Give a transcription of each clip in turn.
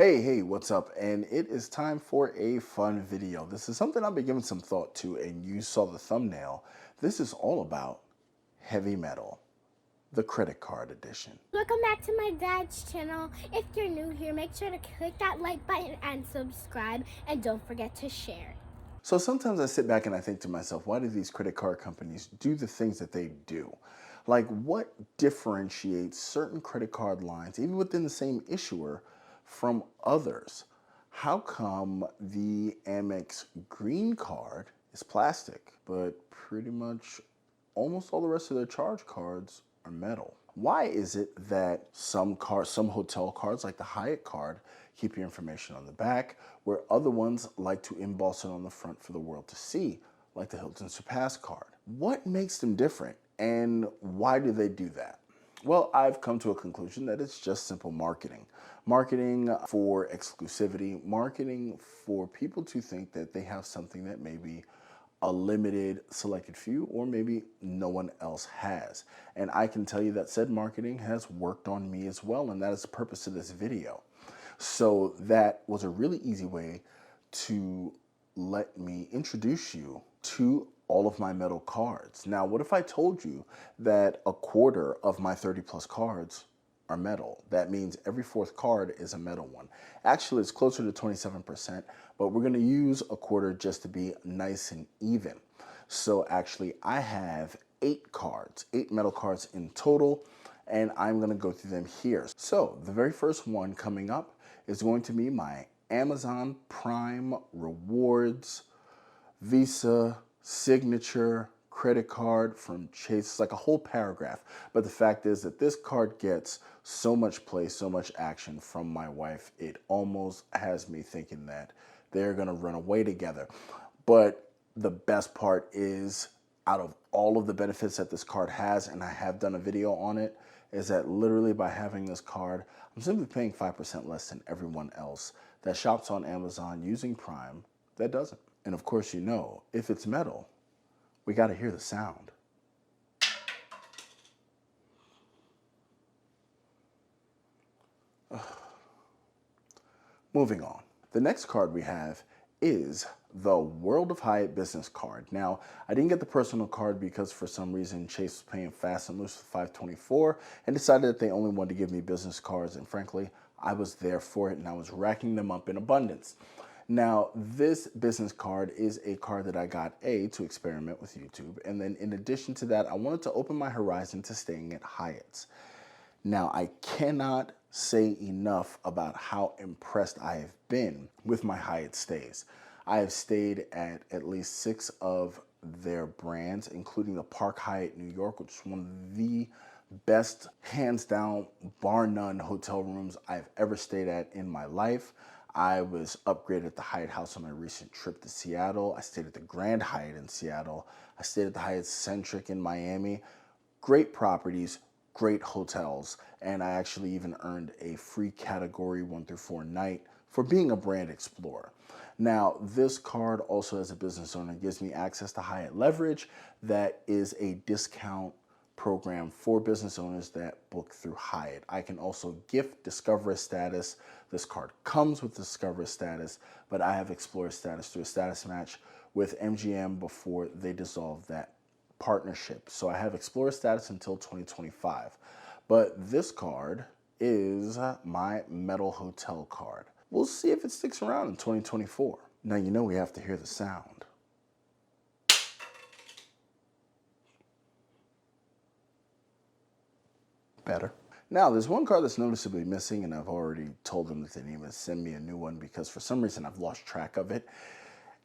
Hey, what's up? And it is time for a fun video. This is something I've been giving some thought to, and you saw the thumbnail. This is all about heavy metal, the credit card edition. Welcome back to my dad's channel. If you're new here, make sure to click that like button and subscribe, and don't forget to share. So sometimes I sit back and I think to myself, why do these credit card companies do the things that they do? Like, what differentiates certain credit card lines, even within the same issuer, from others? How come the Amex Green Card is plastic, but pretty much almost all the rest of their charge cards are metal? Why is it that some hotel cards, like the Hyatt card, keep your information on the back, where other ones like to emboss it on the front for the world to see, like the Hilton Surpass card? What makes them different, and why do they do that? Well, I've come to a conclusion that it's just simple marketing. Marketing for exclusivity, marketing for people to think that they have something that maybe a limited selected few or maybe no one else has. And I can tell you that said marketing has worked on me as well, and that is the purpose of this video. So that was a really easy way to let me introduce you to all of my metal cards. Now, what if I told you that a quarter of my 30 plus cards are metal? That means every fourth card is a metal one. Actually, it's closer to 27%, but we're gonna use a quarter just to be nice and even. So actually, I have 8 metal cards in total, and I'm gonna go through them here. So the very first one coming up is going to be my Amazon Prime Rewards Visa Signature credit card from Chase. It's like a whole paragraph. But the fact is that this card gets so much play, so much action from my wife. It almost has me thinking that they're going to run away together. But the best part is, out of all of the benefits that this card has, and I have done a video on it, is that literally by having this card, I'm simply paying 5% less than everyone else that shops on Amazon using Prime that doesn't. And of course, you know, if it's metal, we got to hear the sound. Moving on. The next card we have is the World of Hyatt business card. Now, I didn't get the personal card because for some reason Chase was paying fast and loose for $524 and decided that they only wanted to give me business cards. And frankly, I was there for it and I was racking them up in abundance. Now, this business card is a card that I got to experiment with YouTube. And then in addition to that, I wanted to open my horizon to staying at Hyatt's. Now, I cannot say enough about how impressed I have been with my Hyatt stays. I have stayed at least 6 of their brands, including the Park Hyatt New York, which is one of the best, hands down, bar none hotel rooms I've ever stayed at in my life. I was upgraded at the Hyatt House on my recent trip to Seattle. I stayed at the Grand Hyatt in Seattle. I stayed at the Hyatt Centric in Miami. Great properties, great hotels, and I actually even earned a free category 1 through 4 night for being a brand explorer. Now, this card also as a business owner gives me access to Hyatt Leverage. That is a discount program for business owners that book through Hyatt. I can also gift Discover status. This card comes with Discover status, but I have Explorer status through a status match with MGM before they dissolved that partnership. So I have Explorer status until 2025. But this card is my metal hotel card. We'll see if it sticks around in 2024. Now, you know we have to hear the sound. Better. Now, there's one card that's noticeably missing, and I've already told them that they need to send me a new one because for some reason I've lost track of it.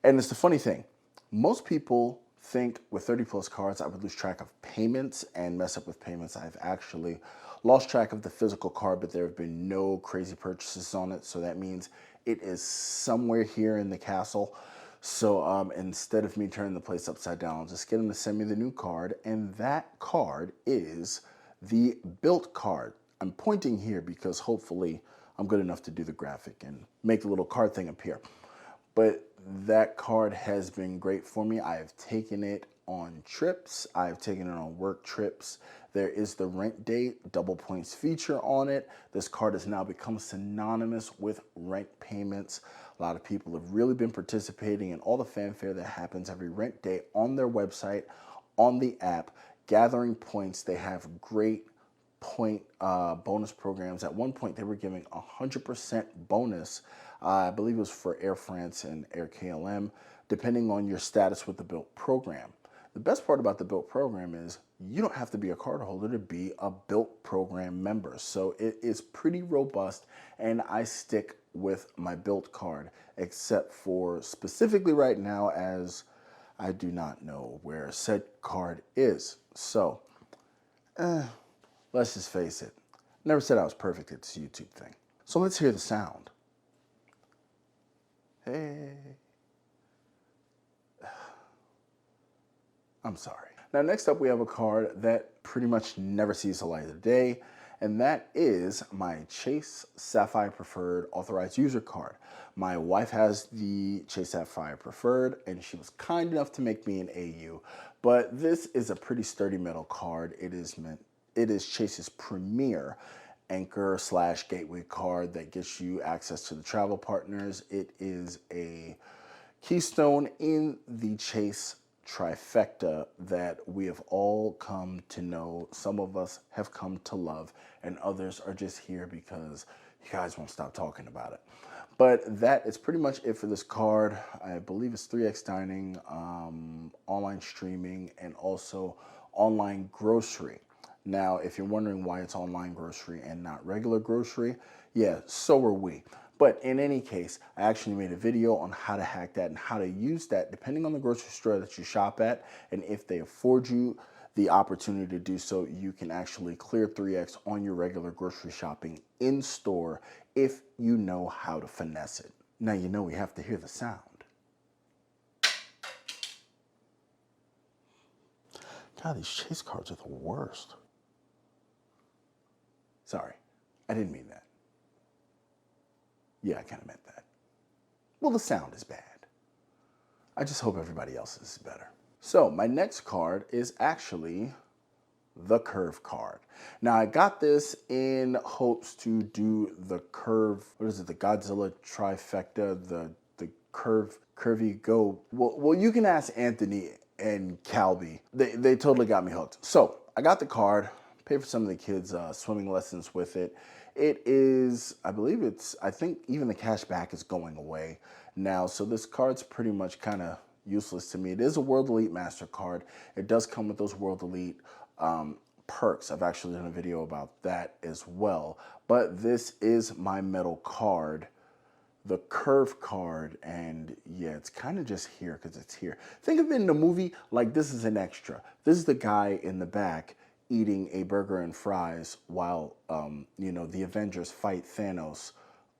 And it's the funny thing. Most people think with 30 plus cards, I would lose track of payments and mess up with payments. I've actually lost track of the physical card, but there have been no crazy purchases on it. So that means it is somewhere here in the castle. So instead of me turning the place upside down, I'll just get them to send me the new card. And that card is the Bilt card. I'm pointing here because hopefully I'm good enough to do the graphic and make the little card thing appear. But that card has been great for me. I have taken it on trips. I've taken it on work trips. There is the rent date, double points feature on it. This card has now become synonymous with rent payments. A lot of people have really been participating in all the fanfare that happens every rent day on their website, on the app, gathering points. They have great point bonus programs. At one point, they were giving 100% bonus. I believe it was for Air France and Air KLM, depending on your status with the Bilt program. The best part about the Bilt program is you don't have to be a cardholder to be a Bilt program member. So it is pretty robust, and I stick with my Bilt card, except for specifically right now, as I do not know where said card is. So, let's just face it. Never said I was perfect at this YouTube thing. So let's hear the sound. Hey. I'm sorry. Now, next up, we have a card that pretty much never sees the light of the day, and that is my Chase Sapphire Preferred Authorized User card. My wife has the Chase Sapphire Preferred, and she was kind enough to make me an AU, but this is a pretty sturdy metal card. It is Chase's premier anchor / gateway card that gets you access to the travel partners. It is a keystone in the Chase trifecta that we have all come to know. Some of us have come to love, and others are just here because you guys won't stop talking about it. But that is pretty much it for this card. I believe it's 3X dining, online streaming, and also online grocery. Now, if you're wondering why it's online grocery and not regular grocery, yeah, so are we. But in any case, I actually made a video on how to hack that and how to use that depending on the grocery store that you shop at. And if they afford you the opportunity to do so, you can actually clear 3X on your regular grocery shopping in store if you know how to finesse it. Now you know we have to hear the sound. God, these Chase cards are the worst. Sorry, I didn't mean that. Yeah, I kind of meant that. Well, the sound is bad. I just hope everybody else's is better. So my next card is actually the Curve card. Now I got this in hopes to do the Curve, what is it, the Godzilla trifecta, the Curvy Go. Well, you can ask Anthony and Calby. They totally got me hooked. So I got the card, paid for some of the kids' swimming lessons with it. It is, I think even the cash back is going away now. So this card's pretty much kind of useless to me. It is a World Elite MasterCard. It does come with those World Elite perks. I've actually done a video about that as well. But this is my metal card, the Curve card, and yeah, it's kind of just here because it's here. Think of it in the movie like this is an extra. This is the guy in the back eating a burger and fries while, the Avengers fight Thanos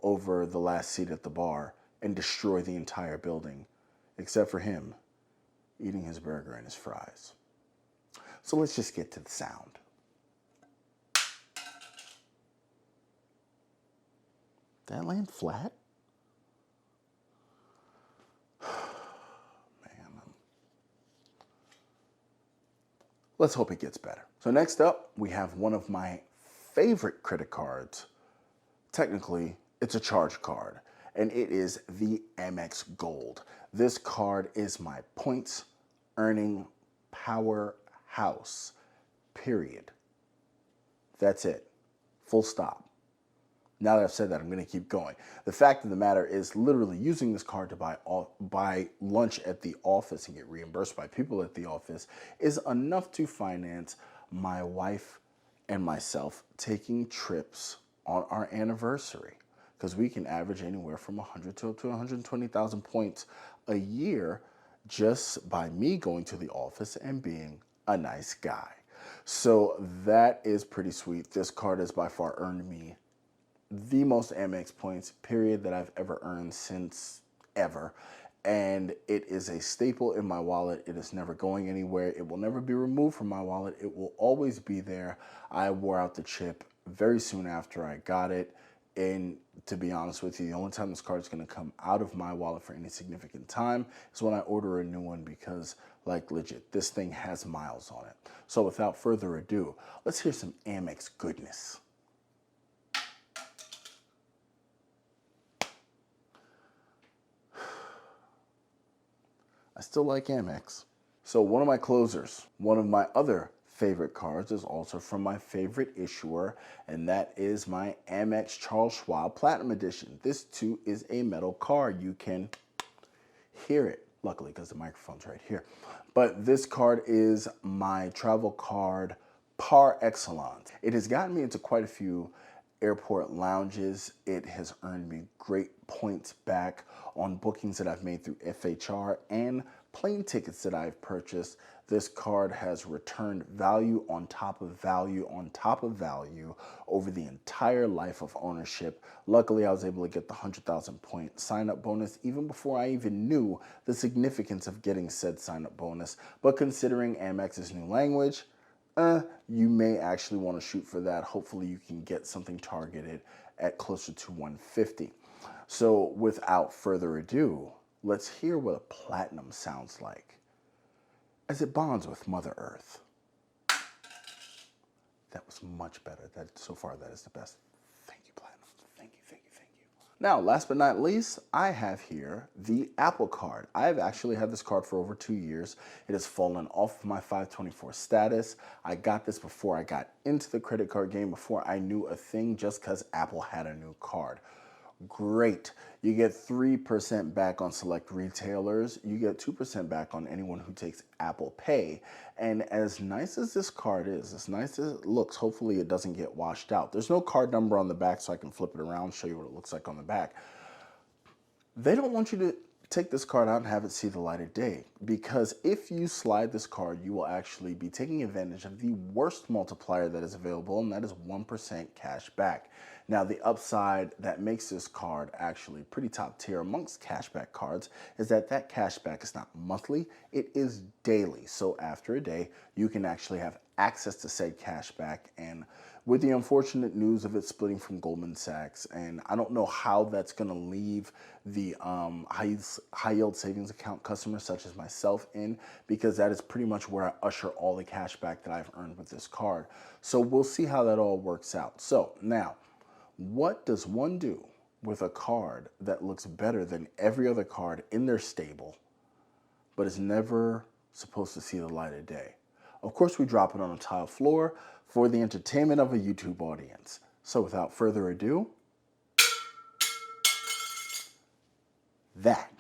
over the last seat at the bar and destroy the entire building, except for him eating his burger and his fries. So let's just get to the sound. Did that land flat? Let's hope it gets better. So next up, we have one of my favorite credit cards. Technically, it's a charge card, and it is the Amex Gold. This card is my points earning powerhouse, period. That's it, full stop. Now that I've said that, I'm going to keep going. The fact of the matter is literally using this card to buy lunch at the office and get reimbursed by people at the office is enough to finance my wife and myself taking trips on our anniversary, because we can average anywhere from 100 to 120,000 points a year just by me going to the office and being a nice guy. So that is pretty sweet. This card has by far earned me the most Amex points, period, that I've ever earned since ever. And it is a staple in my wallet. It is never going anywhere. It will never be removed from my wallet. It will always be there. I wore out the chip very soon after I got it. And to be honest with you, the only time this card is going to come out of my wallet for any significant time is when I order a new one, because like legit, this thing has miles on it. So without further ado, let's hear some Amex goodness. I still like Amex. So one of my closers, one of my other favorite cards, is also from my favorite issuer, and that is my Amex Charles Schwab Platinum Edition. This too is a metal card. You can hear it, luckily, because the microphone's right here. But this card is my travel card par excellence. It has gotten me into quite a few airport lounges. It has earned me great points back on bookings that I've made through FHR and plane tickets that I've purchased. This card has returned value on top of value on top of value over the entire life of ownership. Luckily, I was able to get the 100,000 point sign-up bonus even before I even knew the significance of getting said sign-up bonus. But considering Amex's new language, you may actually want to shoot for that. Hopefully you can get something targeted at closer to 150. So without further ado, let's hear what a platinum sounds like as it bonds with Mother Earth. That was much better. So far, that is the best. Thank you, Platinum. Thank you, thank you, thank you. Now, last but not least, I have here the Apple Card. I have actually had this card for over 2 years. It has fallen off of my 524 status. I got this before I got into the credit card game, before I knew a thing, just because Apple had a new card. Great. You get 3% back on select retailers. You get 2% back on anyone who takes Apple Pay. And as nice as this card is, as nice as it looks, hopefully it doesn't get washed out. There's no card number on the back, so I can flip it around, show you what it looks like on the back. They don't want you to take this card out and have it see the light of day, because if you slide this card, you will actually be taking advantage of the worst multiplier that is available, and that is 1% cash back. Now, the upside that makes this card actually pretty top tier amongst cashback cards is that that cashback is not monthly, it is daily. So after a day, you can actually have access to said cashback. And with the unfortunate news of it splitting from Goldman Sachs, and I don't know how that's going to leave the high yield savings account customers such as myself in, because that is pretty much where I usher all the cash back that I've earned with this card. So we'll see how that all works out. So now, what does one do with a card that looks better than every other card in their stable, but is never supposed to see the light of day? Of course, we drop it on a tile floor for the entertainment of a YouTube audience. So without further ado, that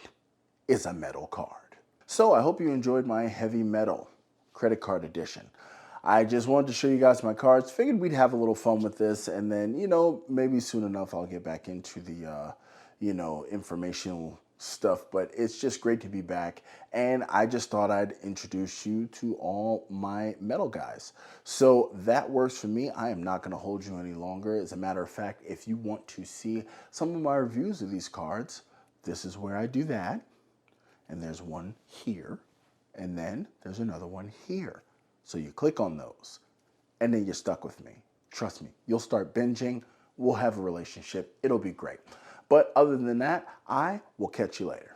is a metal card. So I hope you enjoyed my heavy metal credit card edition. I just wanted to show you guys my cards. Figured we'd have a little fun with this, and then, maybe soon enough I'll get back into the, informational stuff. But it's just great to be back, and I just thought I'd introduce you to all my metal guys. So that works for me. I am not going to hold you any longer. As a matter of fact, if you want to see some of my reviews of these cards, this is where I do that. And there's one here, and then there's another one here. So you click on those, and then you're stuck with me. Trust me, you'll start binging. We'll have a relationship. It'll be great. But other than that, I will catch you later.